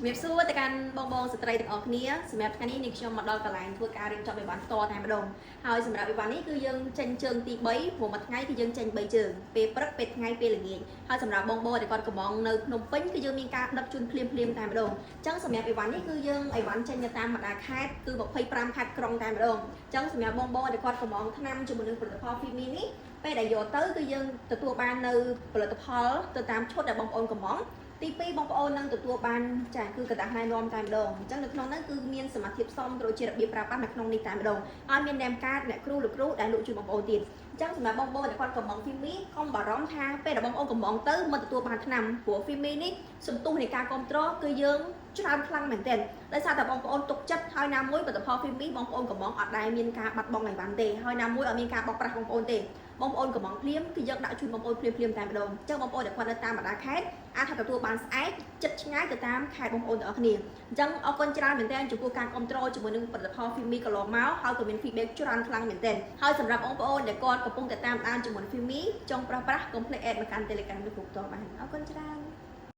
ជំរាបសួរទៅកាន់បងស្ត្រីទាំងអស់គ្នាសម្រាប់ថ្ងៃនេះខ្ញុំមកដល់កន្លែងធ្វើការរៀបចំអីវ៉ាន់ផ្ទាល់តែម្ដងហើយសម្រាប់អីវ៉ាន់នេះគឺយើងចេញជើងទី3ព្រោះមួយថ្ងៃគឺយើងចេញ3ជើងពេលព្រឹកពេលថ្ងៃពេលល្ងាចហើយសម្រាប់បងដែលគាត់កំងនៅភ្នំពេញគឺយើងមានការដឹកជូនភ្លាមតែម្ដងអញ្ចឹងសម្រាប់អីវ៉ាន់នេះគឺយើងអីវ៉ាន់ចេញទៅតាមបណ្ដាខេត្តគឺ25ខេត្តក្រុងតែម្ដងអញ្ចឹងសម្រាប់បងដែលគាត់កំងថ្នាំជាមួយនឹងផលិតផល Fimi នេះពេលដែលយកទៅគឺយើងទទួលបាននៅផលិតផលទៅតាមឈុតដែលបងប្អូនកំងទី2បងប្អូននឹងទទួលបានចាគឺกระดาษណែនាំតែម្ដងអញ្ចឹងនៅក្នុងនោះគឺមានសមាធិផ្សំទៅជារបៀបប្រើប្រាស់នៅក្នុងនេះតែម្ដងហើយមានណែមកាតអ្នកគ្រូលោកគ្រូដែលលោកជួយបងប្អូនទៀតអញ្ចឹងសម្រាប់បងប្អូនដែលគាត់កំង Fimi កុំបារម្ភថាពេលដែលបងប្អូនកំងទៅមិនទទួលបានថ្នាំព្រោះ Fimi នេះសន្ទុះនៃការគ្រប់គ្រងគឺយើងច្រើនខ្លាំងមែនទែនដោយសារតែបងប្អូនទុកចិត្តហើយណាមួយផលិតផល Fimi បងប្អូនកំងអត់ដែលមានការបាត់បង់អីវ៉ាន់ទេហើយណាមួយអត់មានការបោកប្រាស់បងប្អូនទេបងប្អូនកំងភ្លាមគឺយើងដាក់ជូនបងប្អូនភ្លាមតែម្ដងអញ្ចឹងបងប្អូនដែលគាត់នៅតាមបណ្ដាខេត្តអាចថាទទួលបានស្អែកចិត្តឆ្ងាយទៅតាមខេត្តបងប្អូនទាំងអស់គ្នាអញ្ចឹងអរគុណច្រើនមែនទែនចំពោះការគ្រប់គ្រងជាមួយនឹងផលិតផល Fimi កន្លងមកហើយក៏មាន feedback ច្រើនខ្លាំងមែនទែនហើយសម្រាប់បងប្អូនដែលគាត់កំពុងតែតាមដានជាមួយ Fimi ចង់ប្រើប្រាស់កុំភ្លេច add មកកាន់ Telegram ឬ Facebook តបានអរគុណច្រើន